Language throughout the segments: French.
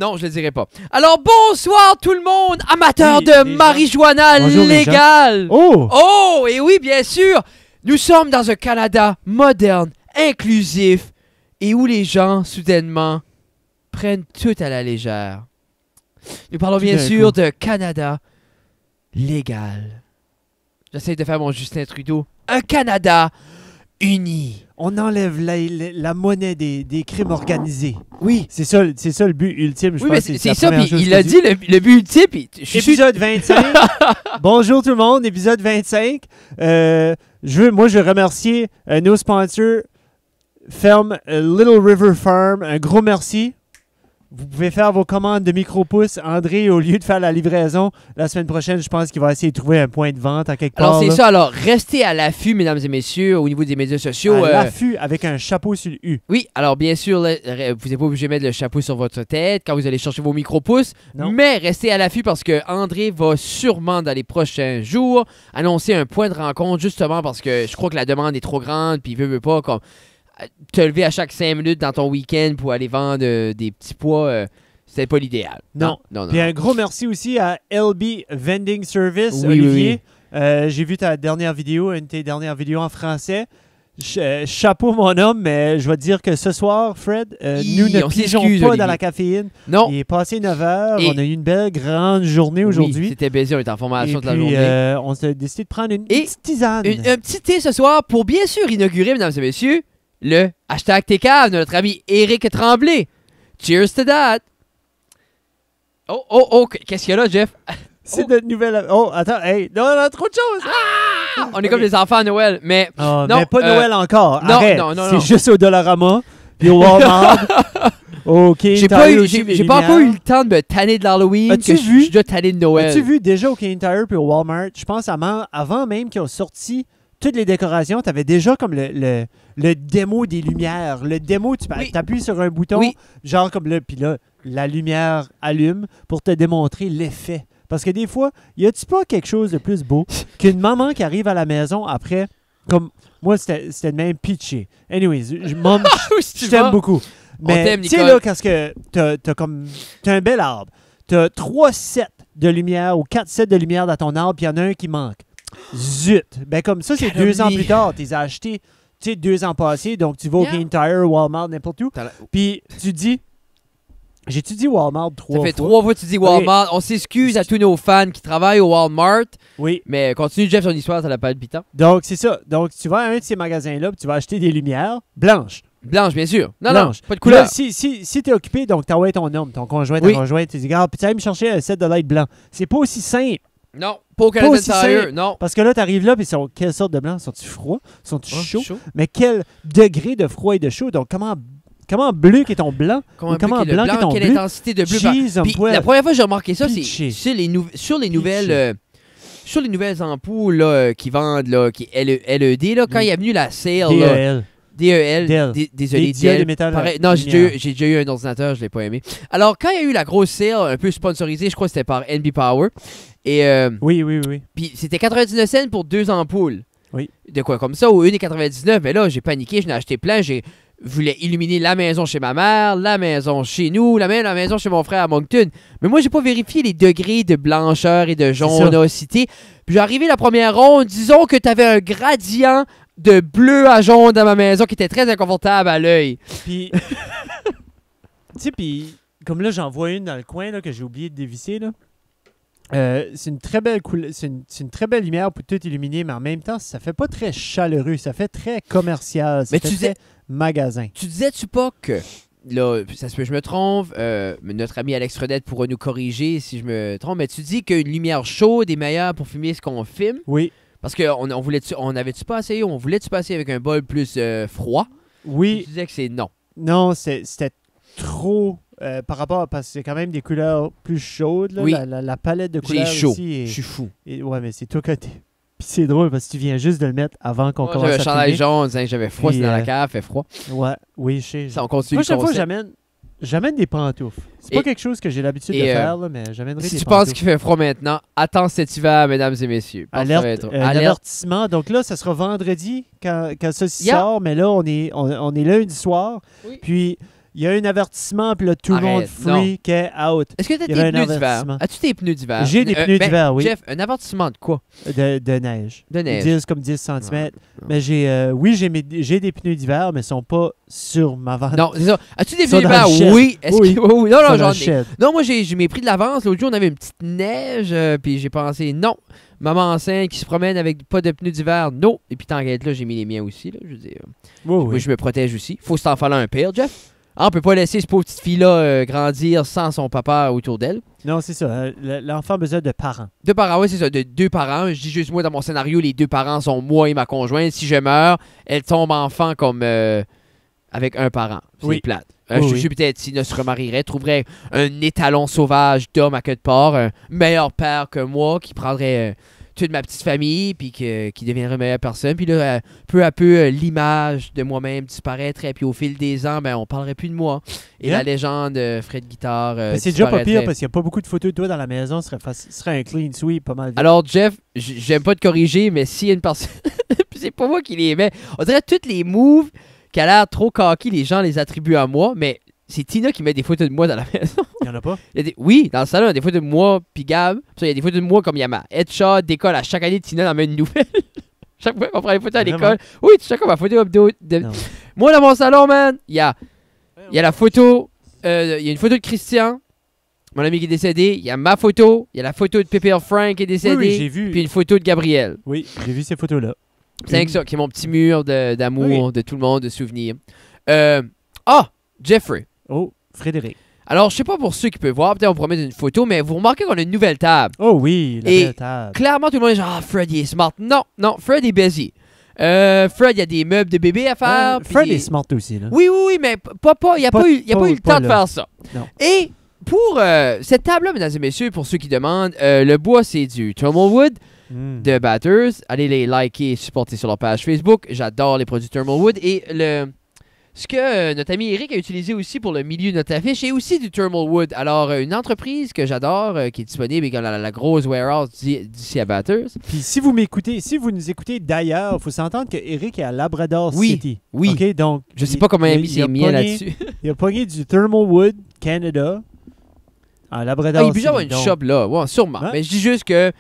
Non, je le dirai pas. Alors, bonsoir tout le monde, amateurs Oui, de les marijuana Bonjour, les légale. Oh! Oh, et oui, bien sûr, nous sommes dans un Canada moderne, inclusif, et où les gens, soudainement, prennent tout à la légère. Nous parlons Tout bien d'un sûr coup. de Canada légal. J'essaie de faire mon Justin Trudeau. Un Canada uni. On enlève la monnaie des crimes organisés. Oui. C'est ça le but ultime, je Oui, pense. mais que c'est la ça, première puis chose il que a tu dit le but ultime, puis je suis... Épisode 25. Bonjour tout le monde, épisode 25. Moi, je veux remercier nos sponsors, Ferme Little River Farm. Un gros merci. Vous pouvez faire vos commandes de micro-pouces. André, au lieu de faire la livraison, la semaine prochaine, je pense qu'il va essayer de trouver un point de vente à quelque part. Alors, c'est là. ça. Alors, restez à l'affût, mesdames et messieurs, au niveau des médias sociaux. À l'affût avec un chapeau sur le U. Oui, alors bien sûr, là, vous n'êtes pas obligé de mettre le chapeau sur votre tête quand vous allez chercher vos micro-pouces, Non. mais restez à l'affût parce que André va sûrement, dans les prochains jours, annoncer un point de rencontre, justement parce que je crois que la demande est trop grande, puis il veut pas comme te lever à chaque 5 minutes dans ton week-end pour aller vendre des petits pois. C'était pas l'idéal. Non. Non. Puis un gros merci aussi à LB Vending Service, Oui, Olivier. J'ai vu ta dernière vidéo, une de tes dernières vidéos en français. Chapeau mon homme, mais je vais te dire que ce soir, Fred, nous ne on pigeons s'excuse, pas Olivier. dans la caféine. Non. Il est passé 9 heures, Et- on a eu une belle grande journée Oui, aujourd'hui. c'était baisé, on était en formation Et toute la puis, journée. on s'est décidé de prendre une Et petite tisane. Un petit thé ce soir pour bien sûr inaugurer, mesdames et messieurs, le hashtag TCAV de notre ami Éric Tremblay. Cheers to that! Oh, qu'est-ce qu'il y a là, Jeff? C'est notre nouvelle... Oh, attends, hey, non, trop de choses! On est comme les enfants à Noël, mais Oh, non, mais pas Noël encore. non, Arrête. non. C'est juste au Dollarama, puis au Walmart. OK, j'ai t'as pas, eu eu, aussi les j'ai pas encore eu lumières. le temps de me tanner de l'Halloween, As-tu que je vu? suis déjà tanné de Noël. As-tu vu déjà au Canadian Tire puis au Walmart, je pense avant même qu'ils ont sorti toutes les décorations, tu avais déjà comme le démo des lumières. Le démo, tu Oui. appuies sur un bouton, Oui. genre comme là, puis là, la lumière allume pour te démontrer l'effet. Parce que des fois, y a-tu pas quelque chose de plus beau qu'une maman qui arrive à la maison après, comme moi, c'était le même pitché. Anyways, mom, Si tu je t'aime vas. beaucoup. Mais t'aime, tu sais, Nicole. là, parce que t'as un bel arbre. T'as 3 sets de lumière ou 4 sets de lumière dans ton arbre, puis il y en a un qui manque. Zut! Ben comme ça, c'est 2 ans Calomnie. plus tard. Tu les as achetés, tu sais, 2 ans passés. Donc, tu vas au Yeah. Canadian Tire, Walmart, n'importe où. Puis, tu dis... J'ai-tu dit Walmart 3 Ça fait fois? 3 fois que tu dis Walmart. On s'excuse à tous nos fans qui travaillent au Walmart, Oui. mais continue, Jeff, son histoire, ça l'a pas palpitant. Donc, c'est ça. Donc, tu vas à un de ces magasins-là, puis tu vas acheter des lumières blanches. Blanche, bien sûr. Non, Blanche. pas de Puis là, couleur. si t'es occupé, donc t'envoies ton homme, ton conjoint, ta Oui. conjointe, tu dis, regarde, puis tu vas me chercher un set de light blanc. C'est pas aussi simple. Non, pas au Canadian aussi Tire, simple. non. Parce que là, t'arrives là, puis ils sont quelle sorte de blanc? Sont-ils froids? Sont-ils Oh, chauds? chaud. Mais quel degré de froid et de chaud? Donc, comment bleu qu'est ton blanc? Comment Comment bleu, blanc qu'est ton quelle bleu? intensité de bleu. Jeez, Puis on pourrait- la première fois que j'ai remarqué ça, c'est Pitché. sur les nouvelles sur les nouvelles ampoules là, qui vendent là, qui LED là, quand il y a venu la sale là, DEL. DEL, Dell. désolé, Des diodes DEL. de métal Pareil- non, lumière. j'ai déjà eu un ordinateur, je l'ai pas aimé. Alors quand il y a eu la grosse sale un peu sponsorisée, je crois que c'était par NB Power, et Oui. puis c'était 99 cents pour 2 ampoules. Oui. De quoi comme ça, ou 1,99. Mais là, j'ai paniqué, j'en ai acheté plein. Je voulais illuminer la maison chez ma mère, la maison chez nous, la maison chez mon frère à Moncton. Mais moi, j'ai pas vérifié les degrés de blancheur et de jaunacité. Puis j'ai arrivé la première ronde, disons que tu avais un gradient de bleu à jaune dans ma maison qui était très inconfortable à l'œil. Puis, tu sais, puis comme là, j'en vois une dans le coin là, que j'ai oublié de dévisser. Là. C'est une très belle c'est une très belle lumière pour tout illuminer, mais en même temps, ça fait pas très chaleureux, ça fait très commercial, ça Mais fait tu très disais- magasin. Tu disais-tu pas que, là, ça se peut que je me trompe, notre ami Alex Fredette pourra nous corriger si je me trompe, mais tu dis qu'une lumière chaude est meilleure pour filmer ce qu'on filme? Oui, Parce qu'on on avait-tu pas essayé, on voulait-tu passer avec un bol plus froid? oui, Tu disais que c'est non. non, c'était trop par rapport, parce que c'est quand même des couleurs plus chaudes, là, Oui. la palette de J'ai couleurs chaud, aussi je suis fou. ouais, mais c'est toi que t'es... Puis c'est drôle, parce que tu viens juste de le mettre avant qu'on Moi, commence j'avais un à chandail filmer. jaune, hein, j'avais froid, Puis, c'est dans la cave, fait froid. Ouais, oui, je sais. Ça, on continue Moi, le chaque fois, concept. j'amène des pantoufles. C'est pas Et- quelque chose que j'ai l'habitude de et, faire, là, mais j'amènerai Si des tu penses pantoufles. qu'il fait froid maintenant, attends cet hiver, mesdames et messieurs. Parce que ça va Alerte, être- un alerte. avertissement. Donc là, ça sera vendredi quand ça Yeah. sort, mais là, on est lundi soir. Oui. Puis, Il y a un avertissement, puis là, tout le monde Arrête, freak out. Est-ce que tu as Il y avait tes un pneus d'hiver? avertissement. As-tu tes pneus d'hiver? J'ai des pneus d'hiver, oui. Jeff, un avertissement de quoi? De neige. De neige. 10 comme 10 cm. Mais j'ai des pneus d'hiver, mais ils sont pas sur ma vente. Non, c'est ça. As-tu des Ils sont pneus dans d'hiver? le shed. Oui. Est-ce Oui. que... oui. Non, Ils sont non, dans j'en le ai. shed. Non, moi, j'ai pris de l'avance. L'autre jour, on avait une petite neige, puis j'ai pensé, non. Maman enceinte qui se promène avec pas de pneus d'hiver, non. Et puis, tant qu'à être là, j'ai mis les miens aussi. Là, je veux dire. Oui, Moi, oui. je me protège aussi. Faut s'en faire un pire, Jeff. Ah, on peut pas laisser cette pauvre petite fille-là grandir sans son papa autour d'elle. Non, c'est ça. L'enfant a besoin de parents. 2 parents, oui, c'est ça, de 2 parents. Je dis juste moi, dans mon scénario, les 2 parents sont moi et ma conjointe. Si je meurs, elle tombe enfant comme avec un parent. C'est Oui. plate. Oui, Je oui. suis peut-être, Tina se remarierait, trouverait un étalon sauvage d'homme à queue de porc, un meilleur père que moi, qui prendrait toute ma petite famille, puis qui deviendrait une meilleure personne. Puis là, peu à peu, l'image de moi-même disparaîtrait. Puis au fil des ans, ben, on parlerait plus de moi. Et Yeah. la légende Fred Guitare Mais c'est déjà pas pire disparaîtrait. parce qu'il n'y a pas beaucoup de photos de toi dans la maison. Ce serait un clean sweep pas mal vite. Alors, Jeff, j'aime pas te corriger, mais s'il y a une personne. Puis c'est pas moi qui les mets. On dirait tous les moves qui a l'air trop cocky, les gens les attribuent à moi, mais c'est Tina qui met des photos de moi dans la maison. Il n'y en a pas? Oui, dans le salon, il y a des photos de moi, puis Gab. Puis il y a des photos de moi comme il y a ma headshot d'école. À chaque année, Tina en met une nouvelle. Chaque fois qu'on prend les photos à Vraiment? l'école. Oui, tu sais comme ma photo de... Non. Moi, dans mon salon, man, il y a la photo. Il y a une photo de Christian, mon ami qui est décédé. Il y a ma photo. Il y a la photo de Pépé Frank qui est décédé. Oui, j'ai vu. Puis une photo de Gabriel. Oui, j'ai vu ces photos-là. C'est avec ça, qui est mon petit mur d'amour, Oui. de tout le monde, de souvenirs. Jeffrey. Oh, Frédéric. Alors, je sais pas pour ceux qui peuvent voir, peut-être on pourra mettre une photo, mais vous remarquez qu'on a une nouvelle table. Oh oui, la Et belle table. Clairement, tout le monde est genre, ah, Fred, il est smart. Non, Fred est busy. Fred, il y a des meubles de bébé à faire. puis Fred il est smart aussi. Là. Oui, mais il n'y a pas eu le temps de là. faire ça. Non. Et pour cette table-là, mesdames et messieurs, pour ceux qui demandent, le bois, c'est du Thermalwood Mm. de Batters. Allez les liker et supporter sur leur page Facebook. J'adore les produits Thermalwood. Et ce que notre ami Eric a utilisé aussi pour le milieu de notre affiche est aussi du Thermalwood. Alors, une entreprise que j'adore, qui est disponible et qui a la grosse warehouse d'ici à Batters. Puis si vous nous écoutez d'ailleurs, il faut s'entendre que Eric est à Labrador Oui, City. oui. OK, donc Je sais pas comment il a mis il ses a miens pogné- là-dessus. Il a pogné du Thermalwood Canada à Labrador Il peut y City. avoir une donc, shop là, ouais, sûrement. Hein? Mais je dis juste que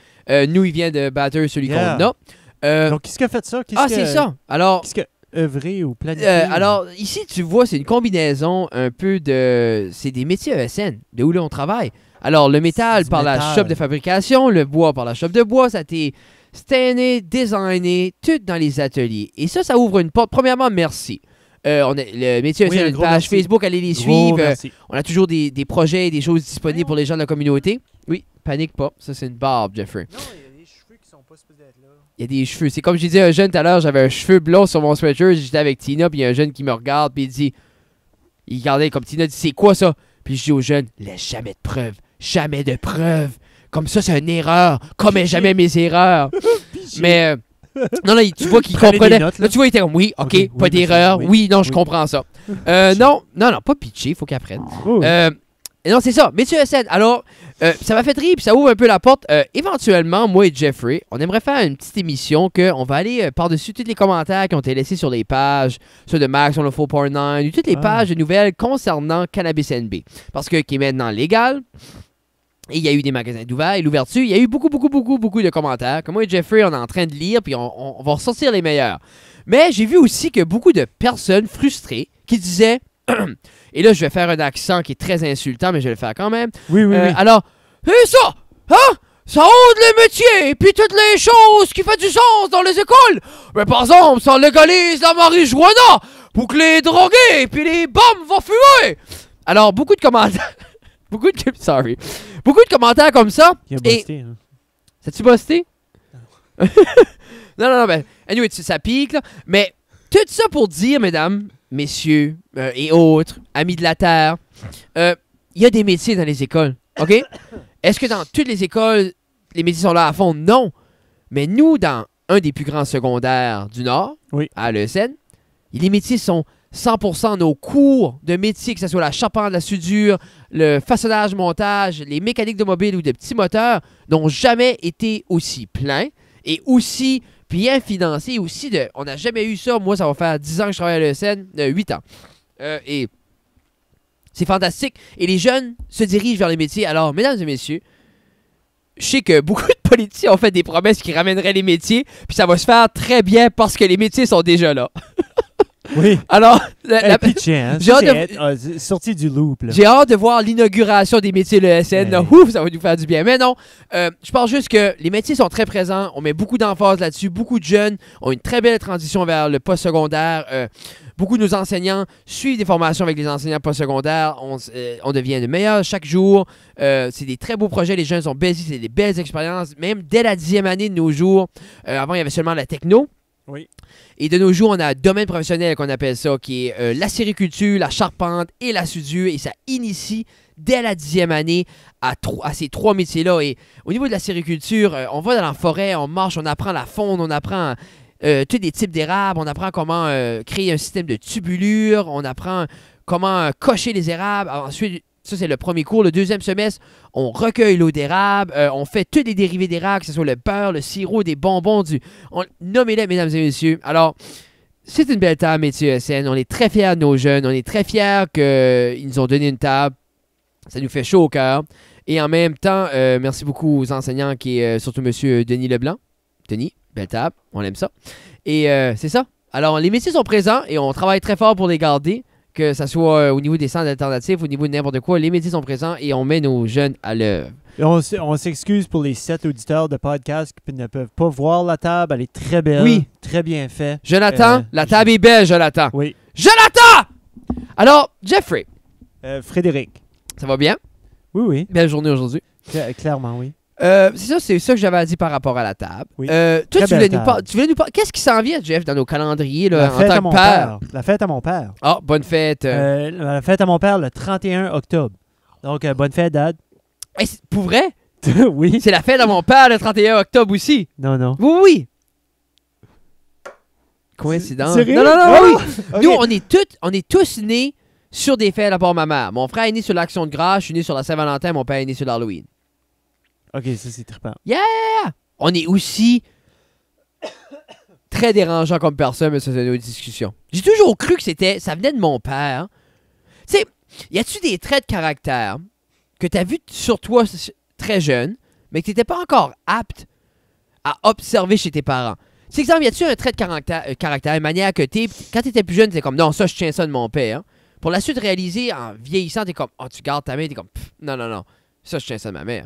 nous, il vient de Batters, celui Yeah. qu'on a. donc, qu'est-ce qui a fait ça? C'est ça. Alors, Qu'est-ce qui a œuvré ou planifié? alors, ici, tu vois, c'est une combinaison un peu de... C'est des métiers ESN, de où là on travaille. Alors, le métal Du par la métal. shop de fabrication, le bois par la shop de bois, ça a été stainé, designé, tout dans les ateliers. Et ça ouvre une porte. Premièrement, merci. On a, le métier Oui, ESN un a une gros page merci. Facebook, allez les Gros suivre. merci. On a toujours des projets et des choses disponibles pour les gens de la communauté. Oui, panique pas. Ça, c'est une barbe, Jeffrey. Non, il y a des cheveux qui sont pas supposés être là. Il y a des cheveux. C'est comme je disais à un jeune tout à l'heure, j'avais un cheveu blond sur mon sweatshirt, j'étais avec Tina, puis il y a un jeune qui me regarde, puis il dit... Il regardait comme Tina dit, c'est quoi ça? Puis je dis au jeune, laisse jamais de preuves. Jamais de preuves. Comme ça, c'est une erreur. Commets jamais mes erreurs. Mais... non, tu vois qu'il Prenez des comprenait. notes, là, tu vois, il était comme, oui, ok, oui, pas d'erreur. oui, Oui, non, je oui. comprends ça. Non, pas pitcher, faut qu'il apprenne. Oh, Non, c'est ça. Métier ESN. Alors, ça m'a fait rire, puis ça ouvre un peu la porte. Éventuellement, moi et Jeffrey, on aimerait faire une petite émission qu'on va aller par-dessus tous les commentaires qui ont été laissés sur les pages, ceux de Max on le 4.9, ou toutes les Ah. pages de nouvelles concernant Cannabis NB. Parce que qui est maintenant légal. Et il y a eu des magasins d'ouvert et l'ouverture. Il y a eu beaucoup de commentaires que moi et Jeffrey, on est en train de lire, puis on va ressortir les meilleurs. Mais j'ai vu aussi que beaucoup de personnes frustrées qui disaient... Et là, je vais faire un accent qui est très insultant, mais je vais le faire quand même. oui. Alors, c'est ça! Hein? Ça aide les métiers, puis toutes les choses qui font du sens dans les écoles! Mais par exemple, ça légalise la marijuana pour que les drogués puis les bombes vont fumer! Alors, beaucoup de commentaires... beaucoup de commentaires comme ça. Il a Et... busté, hein. Ça-tu busté? non, ben... Anyway, ça pique, là. Mais tout ça pour dire, mesdames, messieurs et autres, amis de la Terre, il y a des métiers dans les écoles, OK? Est-ce que dans toutes les écoles, les métiers sont là à fond? Non. Mais nous, dans un des plus grands secondaires du Nord, Oui. à l'ESN, les métiers sont 100% nos cours de métiers, que ce soit la charpente, la soudure, le façonnage, montage, les mécaniques de mobile ou de petits moteurs, n'ont jamais été aussi pleins et aussi bien financés. On n'a jamais eu ça. Moi, ça va faire 10 ans que je travaille à l'ESN, 8 ans. Et C'est fantastique. Et les jeunes se dirigent vers les métiers. Alors, mesdames et messieurs, je sais que beaucoup de politiciens ont fait des promesses qui ramèneraient les métiers, puis ça va se faire très bien parce que les métiers sont déjà là. Oui. Alors, Pitchien, j'ai hâte sorti du loop. Là. J'ai hâte de voir l'inauguration des métiers de l'ESN. Là. Ouf, ça va nous faire du bien. Mais non, je pense juste que les métiers sont très présents. On met beaucoup d'emphase là-dessus. Beaucoup de jeunes ont une très belle transition vers le post-secondaire. Beaucoup de nos enseignants suivent des formations avec les enseignants post-secondaires. On devient de meilleurs chaque jour. C'est des très beaux projets. Les jeunes sont busy. C'est des belles expériences. Même dès la 10e année de nos jours. Avant, il y avait seulement la techno. Oui. Et de nos jours, on a un domaine professionnel qu'on appelle ça, qui est la sériculture, la charpente et la soudure. Et ça initie dès la 10e année à ces 3 métiers-là. Et au niveau de la sériculture, on va dans la forêt, on marche, on apprend la faune, on apprend tous des types d'érables, on apprend comment créer un système de tubulure, on apprend comment cocher les érables. Ensuite, ça, c'est le premier cours. Le deuxième semestre, on recueille l'eau d'érable. On fait tous les dérivés d'érable, que ce soit le beurre, le sirop, des bonbons. Nommez-les, mesdames et messieurs. Alors, c'est une belle table, métier ESN. On est très fiers de nos jeunes. On est très fiers qu'ils nous ont donné une table. Ça nous fait chaud au cœur. Et en même temps, merci beaucoup aux enseignants, qui est surtout M. Denis Leblanc. Denis, belle table. On aime ça. Et c'est ça. Alors, les métiers sont présents et on travaille très fort pour les garder. Que ce soit au niveau des centres alternatifs, au niveau de n'importe quoi, les métiers sont présents et on met nos jeunes à l'œuvre. Et on s'excuse pour les 7 auditeurs de podcast qui ne peuvent pas voir la table. Elle est très belle. Oui. Très bien faite. Jonathan, la table est belle, Jonathan. Oui. Jonathan! Alors, Jeffrey. Frédéric. Ça va bien? Oui, oui. Belle journée aujourd'hui. Clairement, oui. C'est ça que j'avais à dire par rapport à la table. Oui. Toi, tu voulais nous parler. Qu'est-ce qui s'en vient, Jeff, dans nos calendriers là, en tant que père? La fête à mon père. Ah, bonne fête. La fête à mon père le 31 octobre. Donc, bonne fête, Dad. Hey, pour vrai? Oui. C'est la fête à mon père le 31 octobre aussi. Non, non. Oui, oui. Coïncidence. Sérieux? Non, oui. Okay. Nous, on est tous nés sur des fêtes à part ma mère. Mon frère est né sur l'Action de grâce, je suis né sur la Saint-Valentin, mon père est né sur l'Halloween. OK, ça, c'est trippant. Yeah! On est aussi très dérangeant comme personne, mais ça, c'est une autre discussion. J'ai toujours cru que ça venait de mon père. Tu sais, y a-tu des traits de caractère que t'as vu sur toi très jeune, mais que t'étais pas encore apte à observer chez tes parents? C'est exemple, y a-tu un trait de caractère, une manière que quand t'étais plus jeune, t'es comme, non, ça, je tiens ça de mon père. Pour la suite réaliser, en vieillissant, t'es comme, oh, tu gardes ta main, t'es comme, non, ça, je tiens ça de ma mère.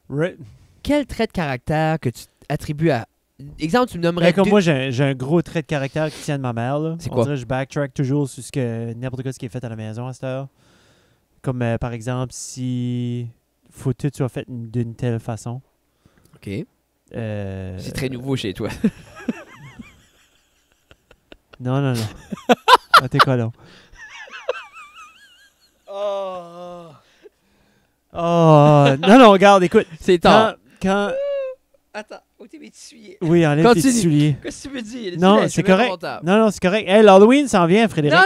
Right. Quel trait de caractère que tu attribues à... Exemple, tu me nommerais... Comme moi, j'ai un gros trait de caractère qui tient de ma mère. C'est quoi? On dirait que je backtrack toujours sur n'importe quoi ce qui est fait à la maison à cette heure. Comme par exemple, si faut que tout soit fait d'une telle façon. OK. C'est très nouveau chez toi. Non. Ah, t'es colon. Oh, non, regarde, écoute. C'est tard. Quand... Attends, où t'es mes souliers? Oui, enlève tes souliers. Qu'est-ce que tu me dis? Non, c'est correct. Non, c'est correct. Hey, l'Halloween s'en vient, Frédéric. Non,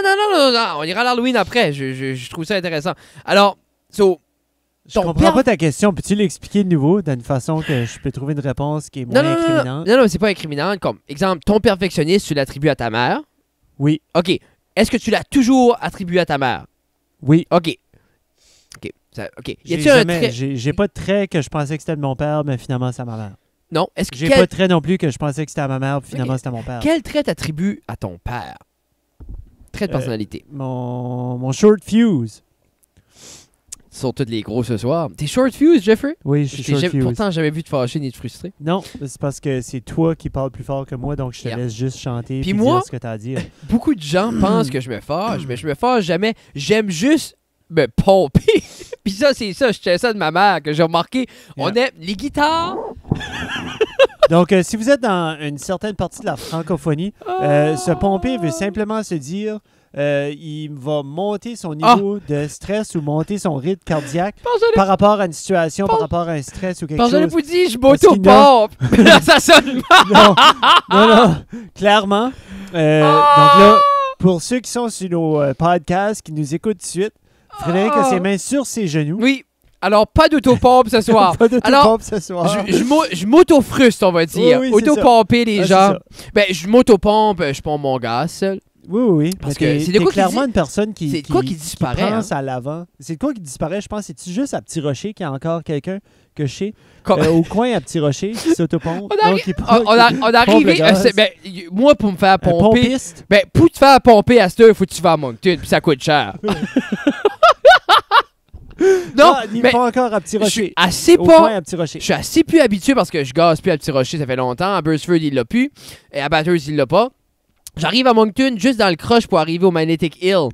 on ira à l'Halloween après. Je trouve ça intéressant. Alors, je comprends pas ta question. Peux-tu l'expliquer de nouveau d'une façon que je peux trouver une réponse qui est moins incriminante? Non, c'est pas incriminant. Comme, exemple, ton perfectionniste, tu l'attribues à ta mère. Oui. OK. Est-ce que tu l'as toujours attribué à ta mère? Oui. OK. J'ai pas de trait que je pensais que c'était de mon père, mais finalement, c'est à ma mère. Non. J'ai pas de trait non plus que je pensais que c'était à ma mère, puis finalement, c'était à mon père. Quel trait t'attribues à ton père? Trait de personnalité. Mon short fuse. Ils sont tous les gros ce soir. T'es short fuse, Jeffrey? Oui, je suis short fuse. Pourtant, j'ai jamais vu te fâcher ni te frustrer. Non, c'est parce que c'est toi qui parles plus fort que moi, donc je te laisse juste chanter et dire ce que t'as à dire. Beaucoup de gens pensent que je me fâche, mais je me fâche jamais. J'aime juste me pomper. Puis ça, c'est ça. Je tiens ça de ma mère que j'ai remarqué. On aime les guitares. Donc, si vous êtes dans une certaine partie de la francophonie, se pomper veut simplement se dire... il va monter son niveau de stress ou monter son rythme cardiaque par rapport à une situation, par rapport à un stress ou quelque chose. Je vous dis, je m'auto-pompe. Ça sonne mal. Non. Clairement. Donc là, pour ceux qui sont sur nos podcasts, qui nous écoutent tout de suite, Frédéric a ses mains sur ses genoux. Oui. Alors, pas d'auto-pompe ce soir. Pas d'auto-pompe ce soir. Je m'auto-fruste, on va dire. Oui, auto-pomper les gens. Ben, je m'auto-pompe, je pompe mon gaz seul. Oui. Parce Mais que c'est de t'es quoi qui clairement une personne qui, c'est de quoi qui disparaît, qui pense à l'avant. C'est de quoi qui disparaît, je pense. C'est-tu juste à Petit Rocher qu'il y a encore quelqu'un que je sais? Comme- Au coin à Petit Rocher, qui s'autopompe. On Donc, on arrivé. Moi, pour me faire un pomper. pompiste. Pour te faire pomper à cette heure, il faut que tu vas à Moncton, puis ça coûte cher. Non, il mais pas encore à Petit je suis Rocher. assez Au pas. coin à Petit Rocher. Je suis assez plus habitué parce que je gaze plus à Petit Rocher, ça fait longtemps. À Burstford, il l'a plus. Et à Bathurst, il l'a pas. J'arrive à Moncton juste dans le crush pour arriver au Magnetic Hill.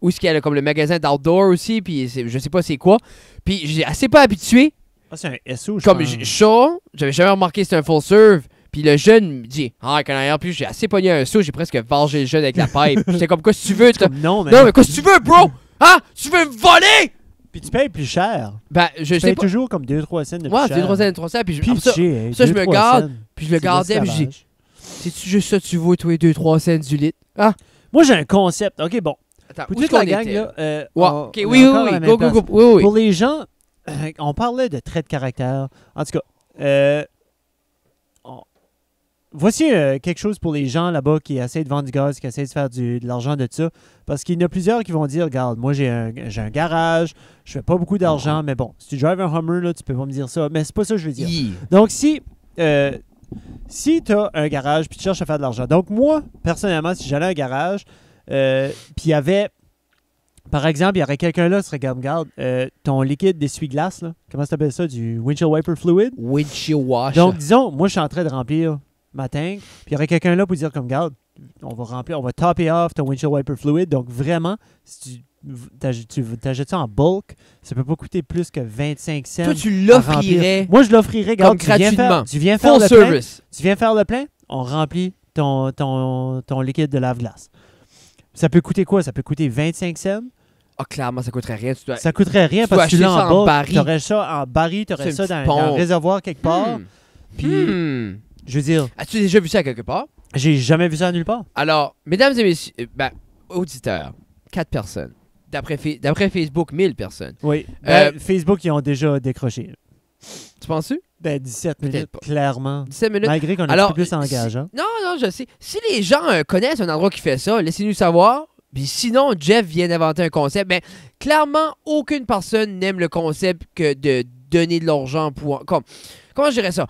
Où est-ce qu'il y a comme le magasin d'outdoor aussi, puis je sais pas c'est quoi. Puis j'ai assez pas habitué. Ah, c'est un SO, je Comme pense. j'avais jamais remarqué que c'était un full serve. Puis le jeune me dit, ah, quand on plus, j'ai assez pogné un saut, j'ai presque vargé le jeune avec la pipe. J'étais comme, quoi si tu veux? Comme, non, mais... Non, mais quoi si tu veux, bro? Hein? Tu veux me voler? Puis tu payes plus cher. Ben, je Tu sais payes pas. toujours comme 2-3 cents de plus Ouais, cher. c'est 3 cents, 3 cents. Puis Puis ça, ça, je me garde. Puis je le gardais, puis j'ai dit, c'est-tu juste ça, tu vaux, toi, 2-3 cents du litre? Ah? Moi, j'ai un concept. OK, bon. Attends, Pour où est-ce toute qu'on la gang, était? là, Ouais, on ok, est oui, encore à oui, la oui, même go, place. go, go, oui, oui. Pour les gens, on parlait de traits de caractère. En tout cas, voici quelque chose pour les gens là-bas qui essaient de vendre du gaz, qui essaient de faire de l'argent de ça. Parce qu'il y en a plusieurs qui vont dire, regarde, moi j'ai un garage, je fais pas beaucoup d'argent, mais bon, si tu drives un Hummer, là, tu peux pas me dire ça. Mais c'est pas ça que je veux dire. Donc, si tu as un garage puis tu cherches à faire de l'argent. Donc, moi, personnellement, si j'allais à un garage, puis il y avait, par exemple, il y aurait quelqu'un là qui serait comme, regarde, ton liquide d'essuie-glace, là, comment ça s'appelle ça, du windshield wiper fluid? Windshield wash. Donc, disons, moi, je suis en train de remplir ma tank, puis il y aurait quelqu'un là pour dire comme, regarde, on va topper off ton windshield wiper fluid. Donc, vraiment, si tu t'achètes ça en bulk, ça peut pas coûter plus que 25 cents. Toi, tu l'offrirais. Moi, je l'offrirais, comme regarde, gratuitement. Tu viens faire Full le plein. service. Tu viens faire le plein, on remplit ton liquide de lave-glace. Ça peut coûter quoi? Ça peut coûter 25 cents. Ah, clairement, ça coûterait rien. Ça coûterait rien tu parce dois que tu l'as acheter ça en en bas. baril. Tu aurais ça en baril, tu aurais C'est ça une dans petite un pompe. réservoir quelque part. Puis, je veux dire, As-tu déjà vu ça quelque part? j'ai jamais vu ça nulle part. Alors, mesdames et messieurs, auditeurs, 4 personnes. D'après Facebook, 1000 personnes. Oui. Facebook, ils ont déjà décroché. Tu penses-tu? 17 Peut-être minutes, pas. clairement. 17 minutes. Malgré qu'on est Alors, un peu plus engageant. Non, je sais. Si les gens connaissent un endroit qui fait ça, laissez-nous savoir. Puis sinon, Jeff vient d'inventer un concept. Mais clairement, aucune personne n'aime le concept que de donner de l'argent pour... Comment je dirais ça?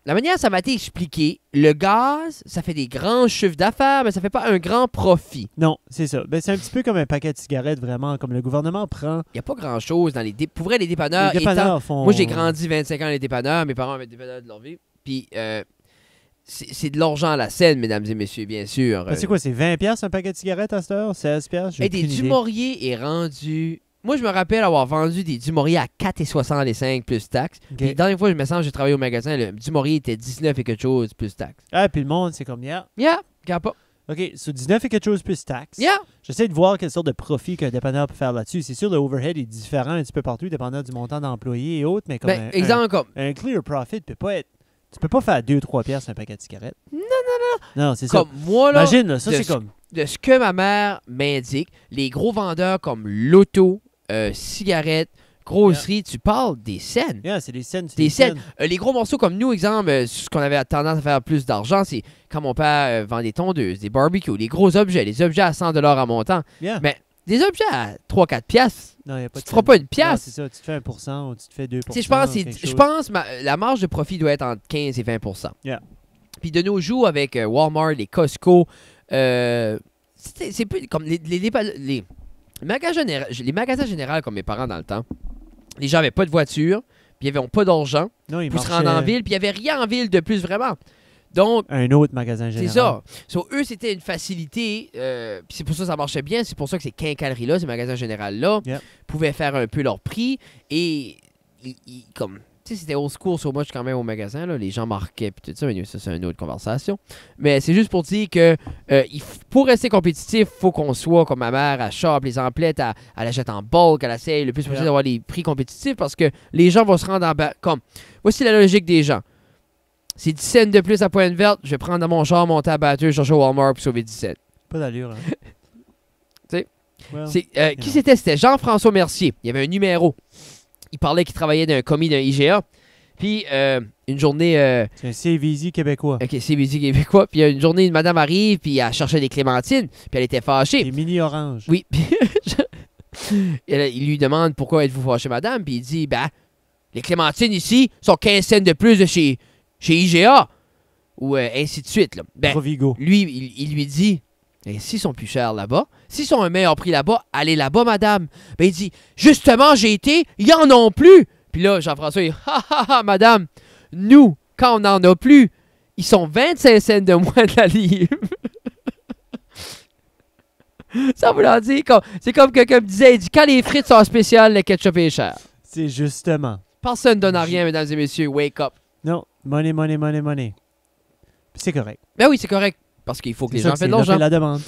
La manière ça m'a été expliqué, le gaz, ça fait des grands chiffres d'affaires, mais ça fait pas un grand profit. Non, c'est ça. C'est un petit peu comme un paquet de cigarettes, vraiment, comme le gouvernement prend. Il n'y a pas grand-chose dans les... Pour vrai, les dépanneurs... Les dépanneurs font... Moi, j'ai grandi 25 ans dans les dépanneurs. Mes parents avaient des dépanneurs de leur vie. Puis... c'est de l'argent à la scène, mesdames et messieurs, bien sûr. C'est quoi, c'est 20$ un paquet de cigarettes à cette heure? 16$? Et des Dumouriez est rendu... Moi, je me rappelle avoir vendu des Dumouriez à 4,65 plus taxes. Ok. Puis la dernière fois, je me sens, j'ai travaillé au magasin, le Dumouriez était 19 et quelque chose plus taxes. Ah, puis le monde, c'est comme, yeah. Regarde pas. OK, sur 19 et quelque chose plus taxes. Yeah. J'essaie de voir quelle sorte de profit qu'un dépanneur peut faire là-dessus. C'est sûr, le overhead est différent un petit peu partout, dépendant du montant d'employés et autres, mais comme Exemple comme... un clear profit peut pas être... Tu peux pas faire 2-3$ un paquet de cigarettes. Non, c'est ça. Comme moi, là, Imagine, là, ça, de c'est ce- comme... de ce que ma mère m'indique, les gros vendeurs comme l'auto, cigarettes, grosserie, tu parles des scènes. Yeah, c'est des scènes. Des scènes. Les gros morceaux comme nous, exemple, ce qu'on avait tendance à faire plus d'argent, c'est quand mon père vend des tondeuses, des barbecues, les gros objets, les objets à 100$ à montant. Yeah. Mais des objets à 3-4 piastres, Non, y a pas tu de te feras scène. pas une Non, piastre. c'est ça, tu te fais 1% ou tu te fais 2%. Tu sais, je pense la marge de profit doit être entre 15 et 20%. Yeah. Puis de nos jours, avec Walmart, les Costco, c'est plus comme les magasins généraux comme mes parents dans le temps. Les gens n'avaient pas de voiture, puis ils n'avaient pas d'argent Non, il pour se rendre en ville, puis il n'y avait rien en ville de plus vraiment. Donc, un autre magasin c'est général. ça. So, eux, c'était une facilité. Puis c'est pour ça que ça marchait bien. C'est pour ça que ces quincailleries-là, ces magasins généraux-là, Yep. pouvaient faire un peu leur prix. Et comme, tu sais, c'était old school. So, moi, je suis quand même au magasin. Là, les gens marquaient. Puis tout ça, mais ça, c'est une autre conversation. Mais c'est juste pour dire que pour rester compétitif, il faut qu'on soit comme ma mère, elle chope les emplettes, elle achète en bulk, elle essaye le plus possible d'avoir des prix compétitifs parce que les gens vont se rendre en bas. Comme, voici la logique des gens. C'est 10 cents de plus à Pointe Verte, je vais prendre dans mon char, monter à Batteux, chercher au Walmart pour sauver 17. Pas d'allure. Hein. Tu sais? Well, Qui c'était? C'était Jean-François Mercier. Il y avait un numéro. Il parlait qu'il travaillait d'un commis d'un IGA. Puis, une journée... C'est un CVZ québécois. OK, c'est musique québécois. Puis une journée, une madame arrive, puis elle cherchait des clémentines, puis elle était fâchée. Des mini-oranges. Oui. Il lui demande pourquoi êtes-vous fâchée, madame, puis il dit, ben, les clémentines ici sont 15 cents de plus de chez IGA. Ou ainsi de suite. Là. Ben, Provigo. lui, il lui dit, s'ils sont plus chers là-bas, s'ils sont un meilleur prix là-bas, allez là-bas, madame. Ben, il dit, justement, j'ai été, ils en ont plus. Puis là, Jean-François, il dit, ha, madame, nous, quand on n'en a plus, ils sont 25 cents de moins de la livre. Ça voulant dire, c'est comme quelqu'un me disait, il dit, quand les frites sont spéciales, le ketchup est cher. C'est justement. Personne ne donne à rien, mesdames et messieurs, wake up. Non, money. C'est correct. Ben oui, c'est correct, parce qu'il faut que les gens fassent de l'argent. C'est la demande.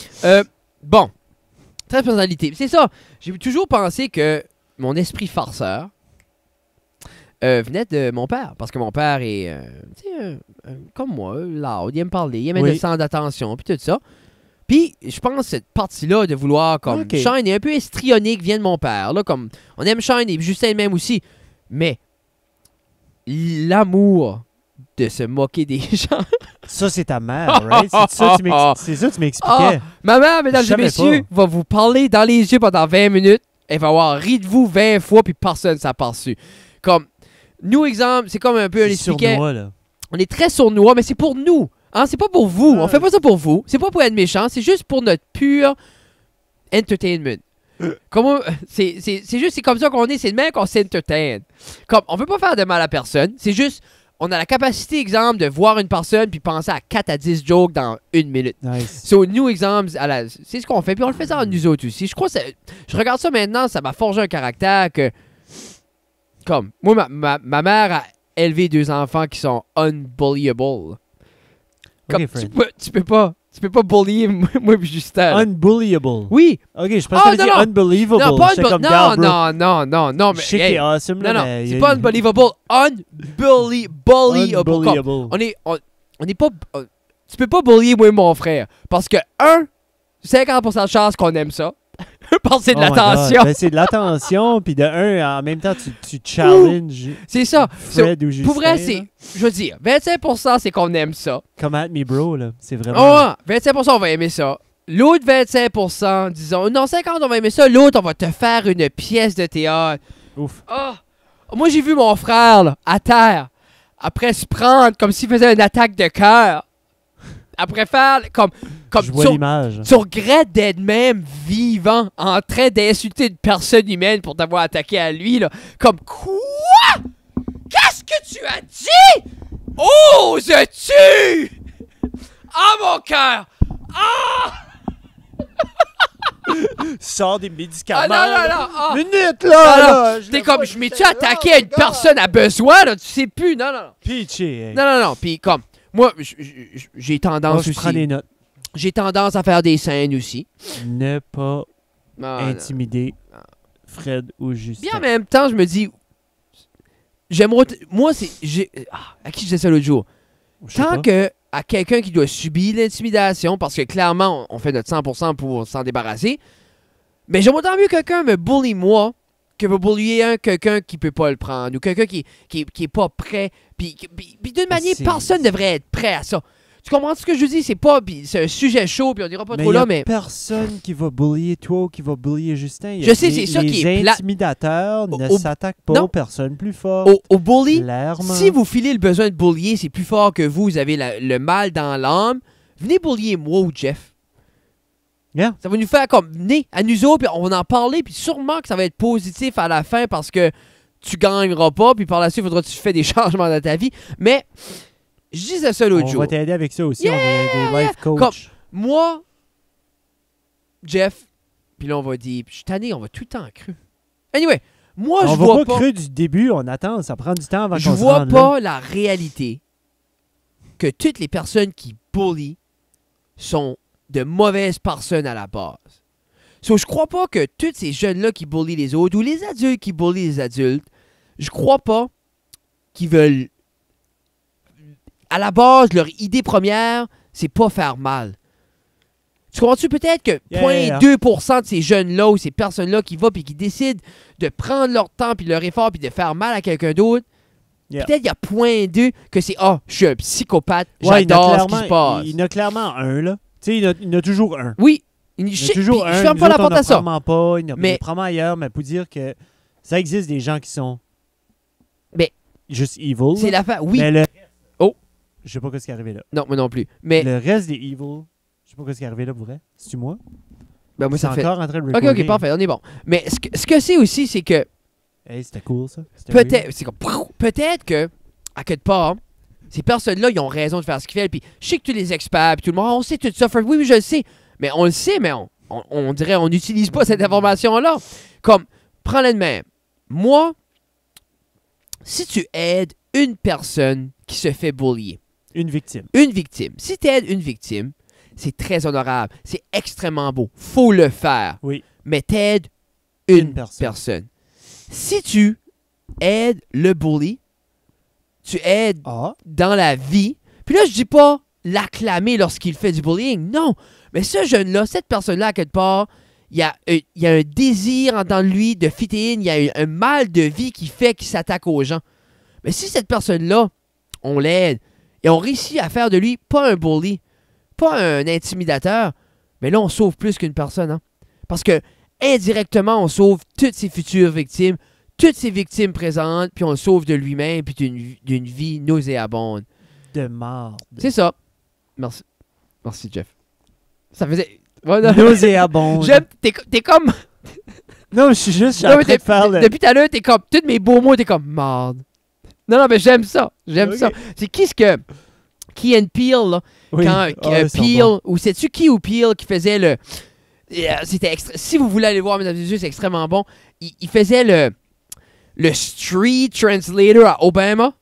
Bon, très personnalité. C'est ça, j'ai toujours pensé que mon esprit farceur venait de mon père. Parce que mon père est, comme moi, loud, il aime parler, il aime le centre d'attention, puis tout ça. Puis, je pense que cette partie-là de vouloir, comme, Shine est un peu histrionique, vient de mon père. Là, comme, on aime Shine et Justin même aussi. Mais, l'amour de se moquer des gens. Ça, c'est ta mère, right? C'est ça que tu m'expliquais. Ma mère, mesdames et messieurs, va vous parler dans les yeux pendant 20 minutes. Elle va avoir ri de vous 20 fois, puis personne ne s'en part dessus. Comme, nous, exemple, c'est comme un peu un expliquait. Sournois, là. On est très sournois, mais c'est pour nous. Hein? C'est pas pour vous. On fait pas ça pour vous. C'est pas pour être méchant. C'est juste pour notre pur entertainment. C'est comme ça qu'on est. C'est de même qu'on s'entertain. Comme, on veut pas faire de mal à personne. C'est juste, on a la capacité, exemple, de voir une personne puis penser à 4 à 10 jokes dans 1 minute. Nice. So, nous, exemple, c'est ce qu'on fait. Puis on le fait ça en nous autres aussi. Je crois que je regarde ça maintenant, ça m'a forgé un caractère que... Comme, moi, ma mère a élevé 2 enfants qui sont unbullyable. Comme, tu peux pas bullier moi et Justin. Unbullyable. Oui. Ok, je pense que tu dit unbelievable. Non, non, mais... Je sais qu'il est awesome, là. Non, c'est pas unbelievable. Unbullyable. On est pas... Tu peux pas bullier moi et mon frère. Parce que, 50% de chance qu'on aime ça. Parce que c'est de l'attention. Ben, c'est de l'attention, puis de en même temps, tu challenges. C'est ça. Fred ou Justin. Pour vrai, c'est, je veux dire, 25% c'est qu'on aime ça. Come at me, bro, là. C'est vraiment. 25% on va aimer ça. L'autre 25%, disons, non, 50% on va aimer ça. L'autre, on va te faire une pièce de théâtre. Ouf. Moi, j'ai vu mon frère, là, à terre, après se prendre comme s'il faisait une attaque de cœur. Après faire comme je vois l'image. Tu regrettes d'être même vivant en train d'insulter une personne humaine pour t'avoir attaqué à lui, là. Comme quoi? Qu'est-ce que tu as dit? Oses-tu? Ah, mon cœur! Ah! Sors des médicaments. Non. Minute, là! T'es comme, je m'ai-tu attaqué à une personne à besoin, là? Tu sais plus, non. Pitché. Non. Puis comme, moi, j'ai tendance aussi. Je prends des notes. J'ai tendance à faire des scènes aussi. Ne pas intimider Fred ou Justin. Bien en même temps, je me dis, moi, c'est... à qui je disais ça l'autre jour? Tant que à quelqu'un qui doit subir l'intimidation, parce que clairement, on fait notre 100% pour s'en débarrasser, mais j'aimerais tant mieux que quelqu'un me bully moi que me bullier quelqu'un qui peut pas le prendre ou quelqu'un qui est pas prêt. Puis d'une manière, personne ne devrait être prêt à ça. Tu comprends ce que je dis? C'est un sujet chaud, puis on dira pas trop là, mais... personne qui va bullier toi ou qui va bullier Justin. Je sais, c'est ça qui est Les intimidateurs ne s'attaquent pas aux personnes plus fortes. Au bully, clairement. Si vous filez le besoin de bullier, c'est plus fort que vous avez le mal dans l'âme, venez bullier moi ou Jeff. Yeah. Ça va nous faire comme, venez à nous autres, puis on va en parler, puis sûrement que ça va être positif à la fin parce que tu gagneras pas, puis par la suite, il faudra que tu fasses des changements dans ta vie. Mais... Je disais ça l'autre jour. On va t'aider avec ça aussi. On est des life coach. Comme moi, Jeff, puis là, on va dire... Je suis tanné, on va tout le temps cru. Anyway, moi, je vois pas... On va cru du début, on attend, ça prend du temps avant qu'on se rende. Je vois pas la réalité que toutes les personnes qui bullient sont de mauvaises personnes à la base. Je crois pas que tous ces jeunes-là qui bullient les autres, ou les adultes qui bullient les adultes, je crois pas qu'ils veulent... À la base, leur idée première, c'est pas faire mal. Tu comprends-tu peut-être que 0.2% de ces jeunes-là ou ces personnes-là qui vont et qui décident de prendre leur temps puis leur effort puis de faire mal à quelqu'un d'autre, Yeah. Peut-être il y a 0.2 que c'est « Ah, je suis un psychopathe, Ouais, j'adore ce qui se passe. » Il y en a clairement un, là. Tu sais, il y en a toujours un. Oui, Il y en a toujours un. je ferme pas la porte à ça. Pas, il y en a Mais- probablement ailleurs, mais pour dire que ça existe des gens qui sont Mais- juste evil. C'est là. l'affaire, oui. Mais le... Oh. Je sais pas ce qui est arrivé là. Non, moi non plus. Mais Le reste des evil, je sais pas ce qui est arrivé là pour vrai. C'est-tu moi? ben, moi, C'est ça fait... encore en train de Ok, recorder. ok, parfait, on est bon. Mais ce que c'est aussi, c'est que Hey, c'était cool, ça. C'était weird. peut-être c'est comme, peut-être que, à quelque part, ces personnes-là, ils ont raison de faire ce qu'ils font. Puis je sais que tous les experts, puis tout le monde, on sait tout ça. Oui, oui, je le sais. Mais on le sait, mais on dirait on n'utilise pas cette information-là. Comme, prends-le de même. Moi, si tu aides une personne qui se fait bullier, Une victime. une victime, si tu aides une victime, c'est très honorable, c'est extrêmement beau, faut le faire. Oui. Mais t'aides une personne. personne. Si tu aides le bully, tu aides Ah. dans la vie, puis là, je dis pas l'acclamer lorsqu'il fait du bullying, non. Mais ce jeune-là, cette personne-là, à quelque part, il y a un désir en dedans de lui de fitter in, il y a un mal de vie qui fait qu'il s'attaque aux gens. Mais si cette personne-là, on l'aide, et on réussit à faire de lui pas un bully, pas un intimidateur, mais là, on sauve plus qu'une personne. Hein? Parce que indirectement, on sauve toutes ses futures victimes, toutes ses victimes présentes, puis on le sauve de lui-même, puis d'une vie nauséabonde. De mort. C'est ça. Merci. Merci, Jeff. Ça faisait... Ouais, non. Nauséabonde. J'aime... T'es comme... Non, je suis juste je suis Non, en mais train de faire le... Depuis tout à l'heure, t'es comme... Tous mes beaux mots, t'es comme... Marde. Non, mais j'aime ça. J'aime Ok. ça. C'est qui ce que... Key and Peele, là. Oui. Quand Ah, ils sont Peele... bons. Ou sais-tu qui ou Peele qui faisait le... C'était si vous voulez aller voir, mesdames et messieurs, c'est extrêmement bon. Il faisait le street translator à Obama.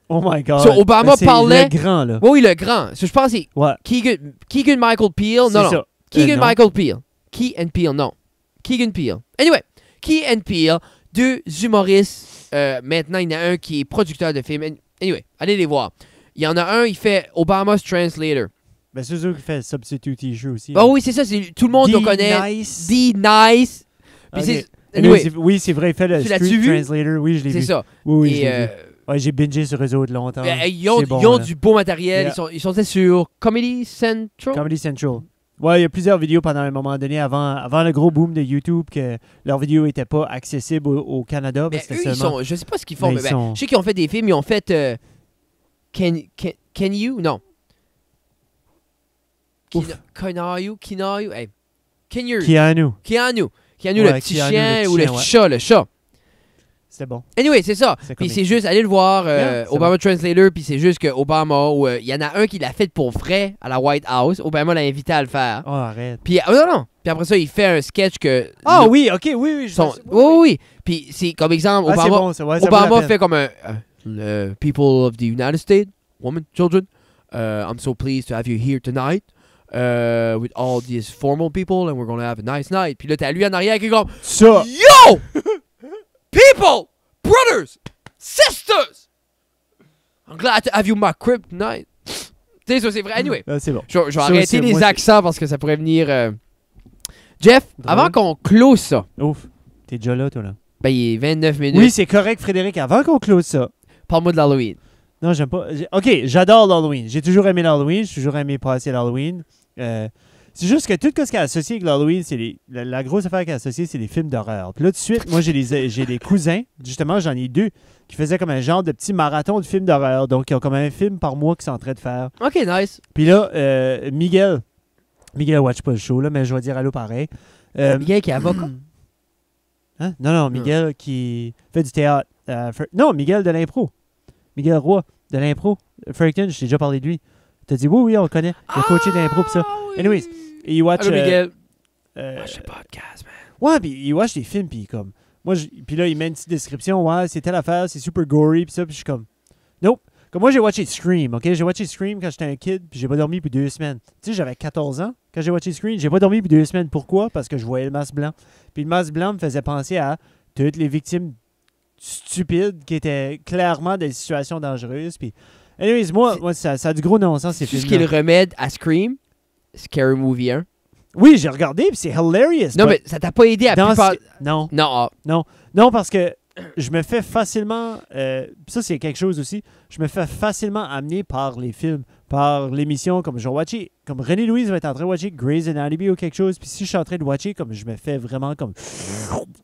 Oh my God. So, Obama C'est parlait- le grand, là. Oui, le grand. So, je pense que c'est Ouais. Keegan Michael Peele. C'est Non, non. ça. Keegan Non. Michael Peele. Key and Peele, non. Keegan Peele. Anyway, Key and Peele, deux humoristes. Maintenant, il y en a un qui est producteur de films. Anyway, allez les voir. Il y en a un, il fait Obama's Translator. Ben, c'est sûr qu'il fait Substitute Issue aussi. Oh oui, c'est ça. Tout le monde le connaît. Nice. The Nice. Puis Ok. c'est... Anyway, Anyway, oui, c'est vrai, il fait le Tu l'as-tu Street vu? Translator. Oui, je l'ai c'est vu. ça. Oui, oui, je Et l'ai vu. Ouais, j'ai bingé sur eux autres longtemps. ils ont, C'est bon, ils ont là. du beau matériel. Yeah. Ils sont sur Comedy Central. Comedy Central. Ouais, il y a plusieurs vidéos pendant un moment donné, avant le gros boom de YouTube, que leurs vidéos n'étaient pas accessibles au Canada. Mais C'était eux, ils seulement... sont... Je sais pas ce qu'ils font, Mais mais ils ben, sont- je sais qu'ils ont fait des films. Ils ont fait... Can You? Non. Ouf. Kinayu? Hey. Keanu. Keanu. Keanu, Ouais, le petit Keanu, chien le ou petit le chien, petit chat, C'était bon. Anyway, c'est ça. C'est Puis comique. c'est juste, allez le voir, Yeah, c'est Obama Translator, puis c'est juste que Obama, il y en a un qui l'a fait pour vrai à la White House. Obama l'a invité à le faire. Oh, arrête. Puis, non. Puis après ça, il fait un sketch que... Ah oui, ok, oui. Oui. Puis c'est comme exemple, Ah, c'est Obama, bon, ça, ouais, ça vaut Obama la peine. fait comme un... people of the United States, women, children, I'm so pleased to have you here tonight. With all these formal people, and we're going to have a nice night. Puis là, t'as lui en arrière qui est comme... Ça. Yo! People! Brothers! Sisters! I'm glad to have you in my crib tonight. Tu sais, ça c'est vrai. Anyway, Ah, c'est bon. je vais Ça, arrêter c'est- les moi, c'est- accents parce que ça pourrait venir... Jeff, Drôle. avant qu'on close ça, Ouf. T'es déjà là, toi, là. ben il est 29 minutes. Oui, c'est correct, Frédéric. Avant qu'on close ça. Parle-moi de l'Halloween. Non, j'aime pas. Ok, j'adore l'Halloween. J'ai toujours aimé l'Halloween. J'ai toujours aimé passer l'Halloween. C'est juste que tout ce qui est associé avec l'Halloween, c'est la grosse affaire qui est associée, c'est les films d'horreur. Puis là, tout de suite, moi, j'ai des cousins, justement, j'en ai deux, qui faisaient comme un genre de petit marathon de films d'horreur. Donc, ils ont comme un film par mois qu'ils sont en train de faire. Ok, nice. Puis là, Miguel watch pas le show, là, mais je vais dire allô pareil. Miguel qui est avocat. Hein? Non, Miguel qui fait du théâtre. Non, Miguel de l'impro. Miguel Roy de l'impro. Fredericton, je t'ai déjà parlé de lui. T'as dit oui, on le connaît. Il a coaché de l'impro pis ça. oui. Anyways, et il watch... Allô, Miguel. Watch le podcast, man. ouais, puis il watch des films, puis comme... Puis là, il met une petite description. Ouais, c'est telle affaire, c'est super gory, puis ça. Puis je suis comme... Nope. Comme moi, j'ai watché Scream, OK? J'ai watché Scream quand j'étais un kid, puis j'ai pas dormi pour 2 semaines. Tu sais, j'avais 14 ans quand j'ai watché Scream. J'ai pas dormi pour 2 semaines. Pourquoi? Parce que je voyais le masque blanc. Puis le masque blanc me faisait penser à toutes les victimes stupides qui étaient clairement dans des situations dangereuses. Puis, anyways, moi ça a du gros non-sens, ces C'est ce films. qui est le remède à Scream. Scary Movie 1. Oui, j'ai regardé, puis c'est hilarious. Non, but mais ça t'a pas aidé à dans plupart... Non, Non, non, parce que je me fais facilement... ça, c'est quelque chose aussi. Je me fais facilement amener par les films, par l'émission. Comme je vais watcher... Comme René-Louise va être en train de watcher Grey's Anatomy ou quelque chose. Puis si je suis en train de watcher, comme je me fais vraiment comme...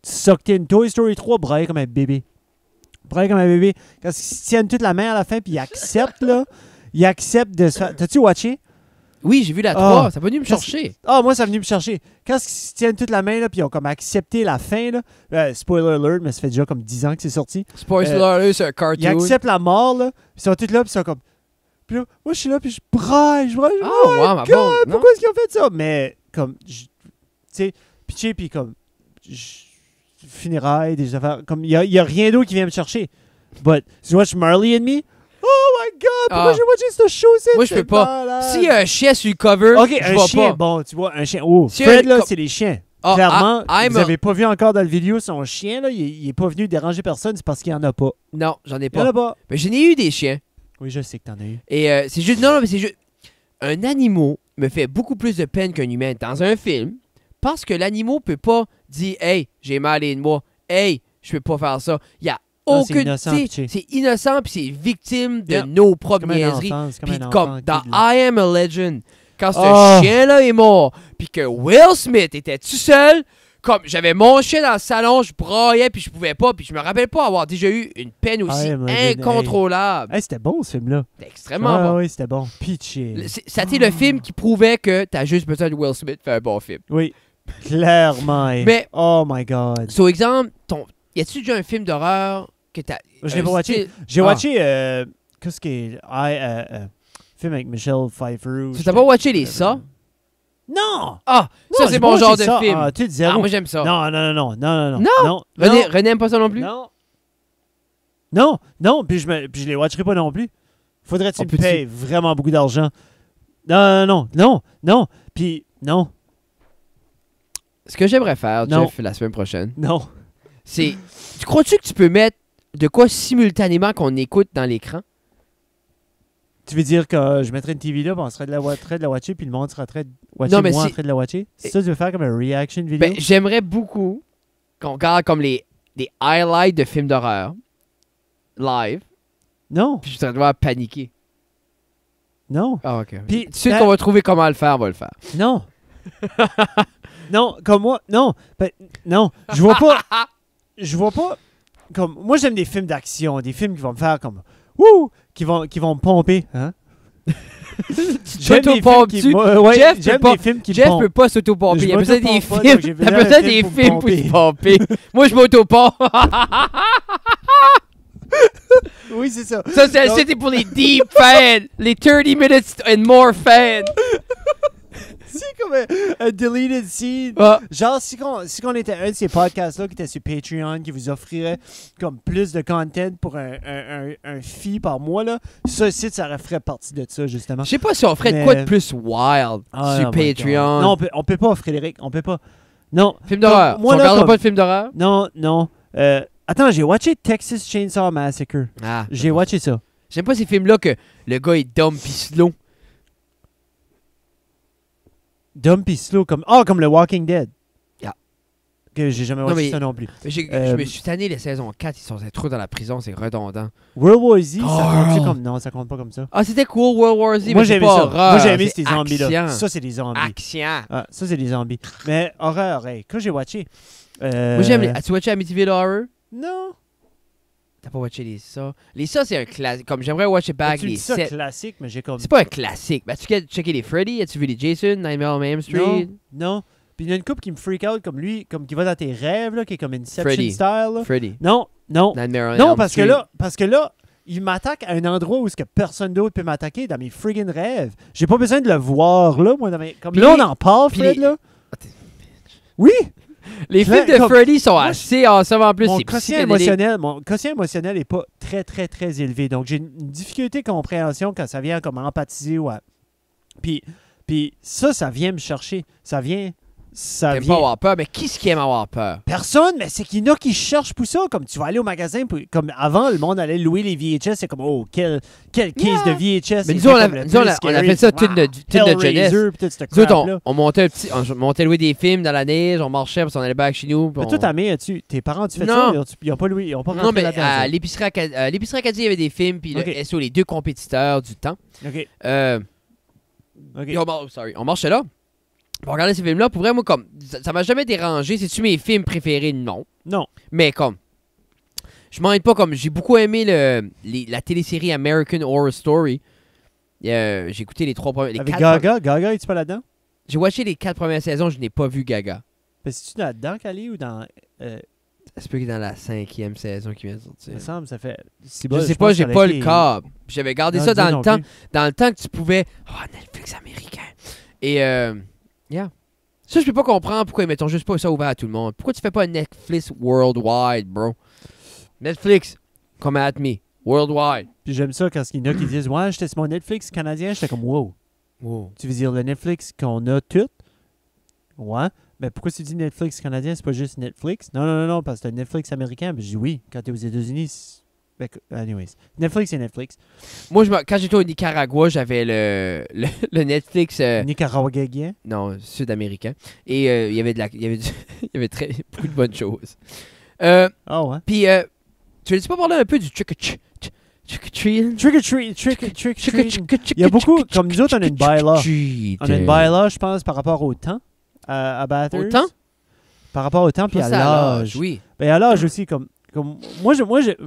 Sucked in. Toy Story 3, brailler comme un bébé. Brailler comme un bébé. Quand ils se tiennent toute la main à la fin, puis ils acceptent, là. Ils acceptent de se faire... T'as-tu watché? Oui, j'ai vu la 3. Ça va venir me chercher. Moi, ça est venu me chercher. Quand ils se tiennent toute la main, là, puis ils ont comme accepté la fin, là, spoiler alert, mais ça fait déjà comme 10 ans que c'est sorti. Spoiler alert, c'est un cartoon. Ils acceptent la mort, là, puis ils sont tous là, puis ils sont comme... Puis là, moi, je suis là, puis je braille. Oh, wow, ma God, bonne, pourquoi est-ce qu'ils ont fait ça? Mais, comme, tu sais, pitché, puis comme... Funérailles, des affaires... Comme, il y a rien d'autre qui vient me chercher. But, tu watch Marley and Me? Oh my God! Pourquoi j'ai watché ce show? Moi, je peux pas. S'il y a un chien sur le cover, OK, je un vois chien. pas. Bon, tu vois, un chien. Oh, Si Fred, là, c'est des chiens. Oh, Clairement, I'm vous n'avez pas vu encore dans la vidéo son chien, là, il est pas venu déranger personne, c'est parce qu'il n'y en a pas. Non, j'en ai Il n'y en pas. a pas. Mais j'en ai eu des chiens. Oui, je sais que t'en as eu. Et c'est juste... Non, mais c'est juste... Un animal me fait beaucoup plus de peine qu'un humain dans un film parce que l'animal peut pas dire « Hey, j'ai mal à moi. Hey, je peux pas faire ça. » Il y a aucune... C'est innocent puis c'est victime de nos propres niaiseries. Puis comme dans I Am a Legend, quand ce chien-là est mort puis que Will Smith était tout seul... Comme j'avais mon chien dans le salon, je braillais puis je pouvais pas, puis je me rappelle pas avoir déjà eu une peine aussi incontrôlable. Hey, c'était bon ce film-là. C'était extrêmement bon. Oui, c'était bon. Pitché. C'était le film qui prouvait que t'as juste besoin de Will Smith pour faire un bon film. Oui, clairement. Mais, oh my God. So, exemple, y a-tu déjà un film d'horreur que t'as... Je l'ai pas watché. J'ai watché, qu'est-ce qui est... film avec Michelle Pfeiffer. Tu t'as pas watché les ça? Non! Ah! Ça, c'est mon genre de film. Ah, tu zéro. Moi, j'aime ça. Non! René n'aime pas ça non plus? Non! Puis je les watcherai pas non plus. Faudrait que tu me payes vraiment beaucoup d'argent. Non! Puis, non. Ce que j'aimerais faire, Jeff, la semaine prochaine... Non. C'est... Tu crois-tu que tu peux mettre de quoi simultanément qu'on écoute dans l'écran? Tu veux dire que je mettrais une TV là, puis on serait de la watcher, puis le monde serait en train de watcher, moi en train de la watcher? C'est ça que tu veux faire comme un reaction vidéo? Ben, j'aimerais beaucoup qu'on regarde comme des highlights de films d'horreur live. Non. Puis je serais devoir paniquer. Non. Ah, OK. Puis, tu sais qu'on va trouver comment le faire, on va le faire. Non. Non, comme moi, non. Ben, non. Je vois pas... Comme, moi, j'aime des films d'action, des films qui vont me faire comme... Wouh! Qui vont me pomper. Hein? J'aime des films qui... Jeff peut pas s'auto-pomper. Il a besoin des films. Il a besoin des films pour se pomper. Moi, je m'auto-pompe. Oui, c'est ça. Ça, c'était pour les deep fans. Les 30 minutes and more fans. C'est comme un deleted scene. Genre, si on était un de ces podcasts-là qui était sur Patreon, qui vous offrirait comme plus de content pour un fee par mois, là, ça aussi, ça ferait partie de ça, justement. Je sais pas si on ferait de quoi de plus wild sur Patreon. Non, on peut pas, Frédéric. On peut pas. Non. Film d'horreur. On regardera pas de film d'horreur? Non. Attends, j'ai watché Texas Chainsaw Massacre. J'ai watché ça. J'aime pas ces films-là que le gars est dumb pis slow. Dumb pis slow, comme le Walking Dead. Yeah. Que j'ai jamais watché ça non plus. Je me suis tanné les saisons 4, ils sont trop dans la prison, c'est redondant. World War Z, ça compte comme... Non, ça compte pas comme ça. Ah, c'était cool, World War Z, moi j'ai aimé ça. Moi j'ai aimé ces zombies-là. Ça, c'est des zombies. Action. Ça, c'est des zombies. Mais horreur, hey, quand j'ai watché... Moi j'aime... As-tu watché Amityville Horror? Non. T'as pas watché les ça? Les ça, c'est un classique. Comme j'aimerais watcher back les 7. C'est classique, mais j'ai comme... C'est pas un classique. Ben, tu as checké les Freddy? As-tu vu les Jason? Nightmare on Elm Street? Non. Puis il y a une couple qui me freak out comme lui, comme qui va dans tes rêves, là, qui est comme Inception Freddy. style. Là. Freddy. Non. Nightmare on non, Elm parce Street. que là, il m'attaque à un endroit où que personne d'autre peut m'attaquer dans mes friggin' rêves. J'ai pas besoin de le voir là, moi. Comme là, on en parle, Fred, là. Oui! Les films de Freddy sont assez awesome en plus. Mon quotient émotionnel est pas très, très, très élevé. Donc, j'ai une difficulté de compréhension quand ça vient comme empathiser. Ouais. Puis ça vient me chercher. Ça vient ça T'aimes vient... pas avoir peur, mais qui est-ce qui aime avoir peur? Personne, mais c'est qu'il y en a qui cherchent pour ça. Comme tu vas aller au magasin, comme avant, le monde allait louer les VHS. C'est comme, oh, quel case de VHS. Mais nous, on a fait ça toute notre jeunesse. On montait louer des films dans la neige, on marchait, parce qu'on allait back chez nous. Mais toi, ta mère, tes parents, tu fais ça? Ils n'ont pas loué, ils n'ont pas rentré non, mais là-dedans. à l'épicerie Acadie, il y avait des films, puis le SO, les deux compétiteurs du temps. OK. On marchait là. On regardait ces films-là. Pour vrai, moi, comme, ça m'a jamais dérangé. C'est-tu mes films préférés? Non. Non. Mais comme, je m'en aide pas comme, j'ai beaucoup aimé la télésérie American Horror Story. J'ai écouté les 3 premières. Avec Gaga? Gaga, es-tu pas là-dedans? J'ai watché les 4 premières saisons, je n'ai pas vu Gaga. Mais c'est-tu là-dedans, Kali, ou dans... Ça se peut qu'il est dans la 5e saison qui vient de sortir. Il me semble, ça fait... Je sais pas, j'ai pas le câble. J'avais gardé ça dans le temps que tu pouvais... Oh, Netflix américain. Et ça, je peux pas comprendre pourquoi ils mettent juste pas ça ouvert à tout le monde. Pourquoi tu fais pas un Netflix worldwide, bro? Netflix, come at me. Worldwide. Puis j'aime ça quand il y en a qui disent « Ouais, j'étais sur mon Netflix canadien. » J'étais comme « Wow. » Tu veux dire le Netflix qu'on a tout? Ouais. Mais pourquoi tu dis Netflix canadien? C'est pas juste Netflix? Non, parce que c'est un Netflix américain. Puis je dis oui. Quand t'es aux États-Unis, anyways. Netflix, c'est Netflix. Moi, quand j'étais au Nicaragua, j'avais le Netflix... Nicaraguayen? Non, sud-américain. Et il y avait il y avait beaucoup de bonnes choses. Ouais. Puis, tu veux pas parler un peu du trick-or-treat? Il y a beaucoup, comme nous autres, on a une bylaw. On a une bylaw, je pense, par rapport au temps à Bathurst. Au temps? Par rapport au temps, puis à l'âge. Oui. Ben, à l'âge aussi, comme moi,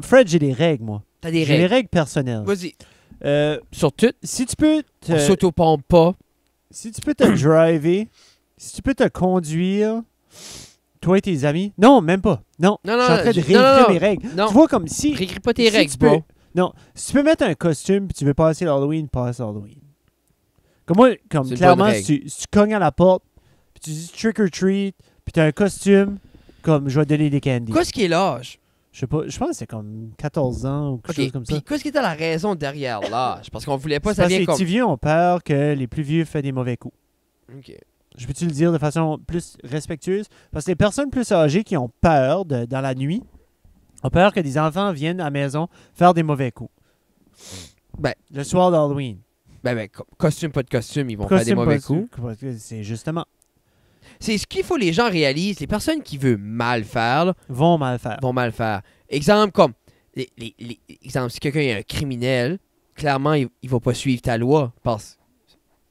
Fred, j'ai des règles, moi. T'as des règles? J'ai des règles personnelles. Vas-y. Sur tout. Si tu peux on s'autopompe pas. Si tu peux te driver, si tu peux te conduire, toi et tes amis. Non, même pas. Non. Je suis en train de réécrire mes règles. Non. Tu vois, comme si... Réécris pas tes règles, bro. Non. Si tu peux mettre un costume puis tu veux passer l'Halloween, passe l'Halloween. Comme moi, clairement, si tu cognes à la porte, puis tu dis trick or treat, puis tu as un costume, comme je vais te donner des candies. Qu'est-ce qui est l'âge? Je sais pas, je pense que c'est comme 14 ans ou quelque chose comme ça. Puis qu'est-ce qui était la raison derrière l'âge? Parce qu'on voulait pas, ça vient vient comme... comme... Les petits vieux ont peur que les plus vieux fassent des mauvais coups. OK. Je peux-tu le dire de façon plus respectueuse? Parce que les personnes plus âgées qui ont peur dans la nuit ont peur que des enfants viennent à la maison faire des mauvais coups. Ben, le soir d'Halloween. Ben, costume, pas de costume, ils vont faire des mauvais coups. C'est justement... C'est ce qu'il faut que les gens réalisent. Les personnes qui veulent mal faire là, vont mal faire. Exemple comme... exemple, si quelqu'un est un criminel, clairement, il va pas suivre ta loi parce...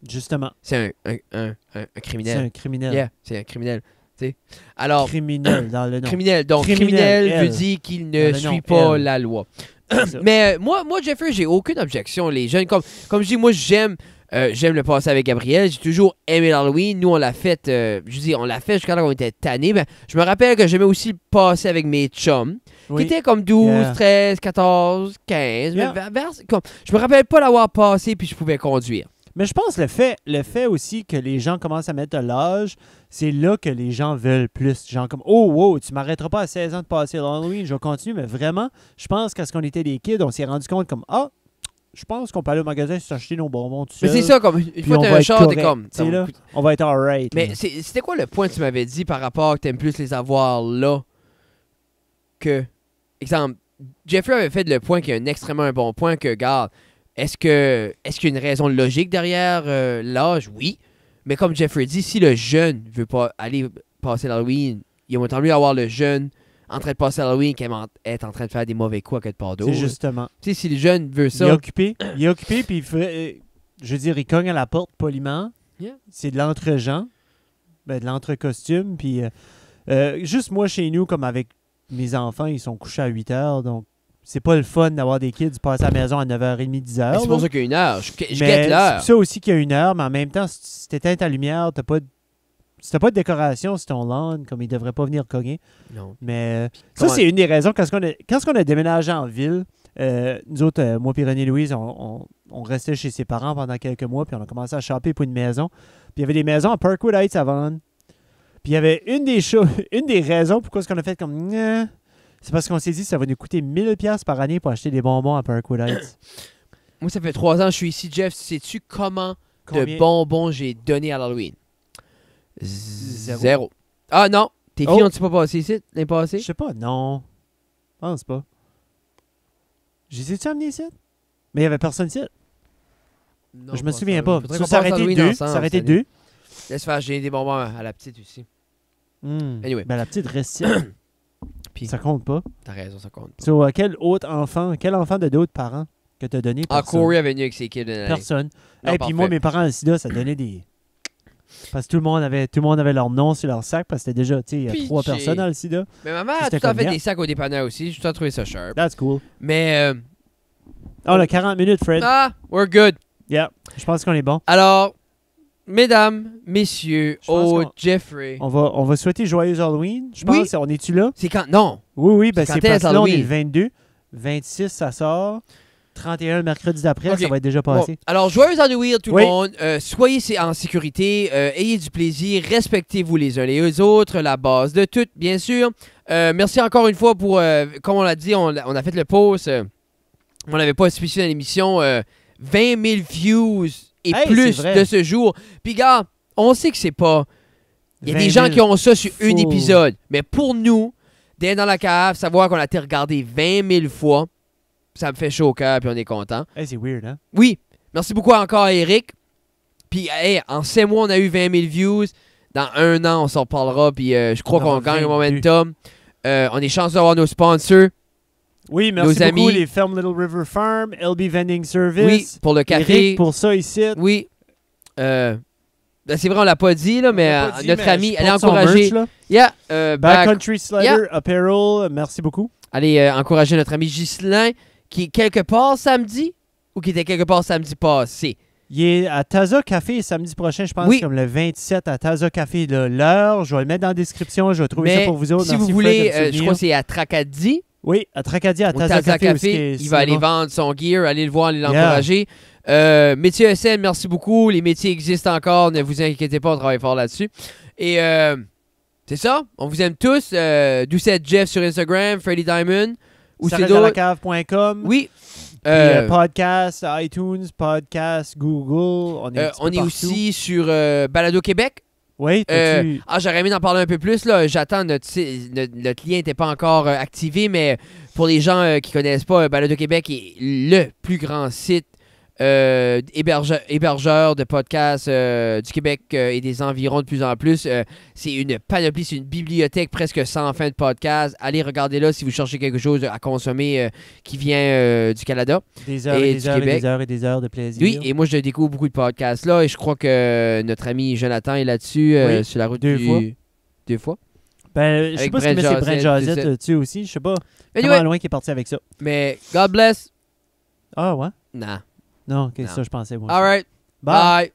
Justement. C'est un criminel. C'est un criminel. Yeah, c'est un criminel. T'sais. Alors, criminel dans le nom. Criminel. Donc, criminel veut dire qu'il ne suit pas la loi. Mais moi, Jeffrey, j'ai aucune objection. Les jeunes, comme je dis, moi, j'aime le passer avec Gabriel. J'ai toujours aimé l'Halloween. Nous, on l'a fait, je dis, on l'a fait jusqu'à là qu'on était tannés. Ben, je me rappelle que j'aimais aussi le passer avec mes chums, qui étaient comme 12, 13, 14, 15. Yeah. Je me rappelle pas l'avoir passé puis je pouvais conduire. Mais je pense le fait aussi que les gens commencent à mettre de l'âge, c'est là que les gens veulent plus. Genre comme, oh, wow, tu m'arrêteras pas à 16 ans de passer l'Halloween, je vais continuer. Mais vraiment, je pense qu'à ce qu'on était des kids, on s'est rendu compte comme, je pense qu'on peut aller au magasin s'acheter nos bonbons tout seul. Mais c'est ça, comme, une fois que t'as un char, t'es comme... Là, on va être alright. Mais c'était quoi le point que tu m'avais dit par rapport que t'aimes plus les avoir là que... Exemple, Jeffrey avait fait le point qui est un extrêmement bon point que, regarde, est-ce qu'il y a une raison logique derrière l'âge? Oui. Mais comme Jeffrey dit, si le jeune veut pas aller passer l'Halloween, il vaut tant mieux avoir le jeune en train de passer l'Halloween qu'être en train de faire des mauvais coups à quelque part d'autre. C'est justement. Tu sais, si le jeune veut ça... Il est occupé, puis je veux dire, il cogne à la porte poliment. Yeah. C'est de l'entre-gens, de l'entre-costume, puis juste moi, chez nous, comme avec mes enfants, ils sont couchés à 8 heures, donc c'est pas le fun d'avoir des kids passer à la maison à 9h30, 10h. C'est pour ça qu'il y a une heure. Je guette l'heure. C'est pour ça aussi qu'il y a une heure, mais en même temps, si t'éteins ta lumière, si t'as pas de décoration sur ton lawn, comme il devrait pas venir cogner. Non. Mais ça, c'est une des raisons. Quand on a déménagé en ville, nous autres, moi et René-Louise, on restait chez ses parents pendant quelques mois, puis on a commencé à shopper pour une maison. Puis il y avait des maisons à Parkwood Heights à vendre. Puis il y avait une des raisons pourquoi est-ce qu'on a fait comme... C'est parce qu'on s'est dit que ça va nous coûter 1000$ par année pour acheter des bonbons à Parkwood Heights. Moi, ça fait 3 ans que je suis ici, Jeff. Sais-tu combien de bonbons j'ai donné à l'Halloween? Zéro. Ah non, tes Oh. filles ont-tu pas passé ici l'année passée? Je sais pas, non. Je pense pas. Je les ai-tu amenés ici? Mais il y avait personne ici. Non, Je me souviens pas. Faudrait Ça, qu'on ça passe aurait été Halloween deux. ensemble Ça aurait été cette année. deux. Laisse faire, j'ai des bonbons à la petite aussi. Anyway. Ben, la petite reste ici. Puis- Ça compte pas. T'as raison, ça compte pas. So, quel enfant de d'autres parents que t'as donné? Ah, Personne. Corey est venu avec ses kids une année. Personne. Non, Et puis moi, parfait. mes parents, le sida, ça donnait des... Parce que tout le monde avait leur nom sur leur sac, parce que c'était déjà, tu sais, il y a Pitché. 3 personnes dans le sida. Mais ma mère a C'était tout le temps comme fait bien. des sacs au dépanneur aussi. J'ai tout le temps trouvé ça sharp. That's cool. Mais, Oh, on a 40 minutes, Fred. we're good. Yeah. Je pense qu'on est bon. Alors, mesdames, messieurs, Je pense oh, qu'on- Jeffrey. On va souhaiter joyeux Halloween. Je pense, Oui. on est-tu là? C'est quand? Non. Oui, ben C'est c'est quand parce est-ce que là, on est le Halloween? 22. 26, ça sort. 31, le mercredi d'après, Ok. ça va être déjà Bon, passé. alors, joyeux Halloween tout Oui. le monde. Soyez en sécurité. Ayez du plaisir. Respectez-vous les uns les autres. La base de tout, bien sûr. Merci encore une fois pour, comme on l'a dit, on a fait le post. On n'avait pas spécifié dans l'émission. 20 000 views et Hey, plus c'est vrai. de ce jour. Puis, gars, on sait que c'est pas... Il y a 20 des gens 000 qui ont ça sur un full. épisode. Mais pour nous, d'être dans la cave, savoir qu'on a été regardé 20 000 fois, ça me fait chaud au cœur puis on est content. Hey, c'est weird, hein? Oui, merci beaucoup encore à Eric. Puis, hey, en 5 mois, on a eu 20 000 views. Dans 1 an, on s'en reparlera. Puis, je crois On qu'on aura gagne le 22. momentum. On est chanceux d'avoir nos sponsors. Oui, merci Nos beaucoup, amis. les fermes Little River Farm, LB Vending Service. Oui, pour le café. Eric pour ça ici. Oui. Ben, c'est vrai, on l'a pas dit, là, mais On l'a pas dit, notre mais ami, je allez porte son encourager. merch, là. Yeah, Backcountry Slider Apparel, merci beaucoup. allez encourager notre ami Ghislain, qui est quelque part samedi, ou qui était quelque part samedi passé. Il est à Taza Café samedi prochain, je pense, Oui. comme le 27 à Taza Café. L'heure, je vais le mettre dans la description, je vais trouver Mais ça pour vous autres. si Merci, vous Fred, voulez, de me je souvenir. crois que c'est à Tracadie, Oui, à Tracadie, à au Taza Café. où il va aller vendre son gear, allez le voir, allez Yeah. l'encourager. Métier SN, merci beaucoup. Les métiers existent encore, ne vous inquiétez pas, on travaille fort là-dessus. Et c'est ça, on vous aime tous. Doucette Jeff sur Instagram, Freddy Diamond. Ou c'est d'autres. cave.com. Oui. Podcast, iTunes, podcast, Google. On est, un petit On peu est partout. aussi sur Balado Québec. Oui, t'as-tu- J'aurais aimé d'en parler un peu plus. Là. J'attends, notre lien n'était pas encore activé, mais pour les gens qui connaissent pas, Balado Québec est le plus grand site hébergeur de podcasts du Québec et des environs de plus en plus. C'est une panoplie, c'est une bibliothèque presque sans fin de podcasts. Allez regarder là si vous cherchez quelque chose à consommer qui vient du Canada. Des heures et et du des heures et Québec. des heures et des heures de plaisir. Oui, et moi je découvre beaucoup de podcasts là et je crois que notre ami Jonathan est là-dessus Oui, sur la route 2 fois. 2 fois. Ben, je sais Avec pas ce qu'il met, c'est Brent Brent Josette, Josette tout ça. là-dessus aussi. Je sais pas Anyway, comment loin qu'il est parti avec ça. mais God bless. Ah ouais? Nah. Non, ok, Non. ça je pensais moi. All right. Bye. Bye.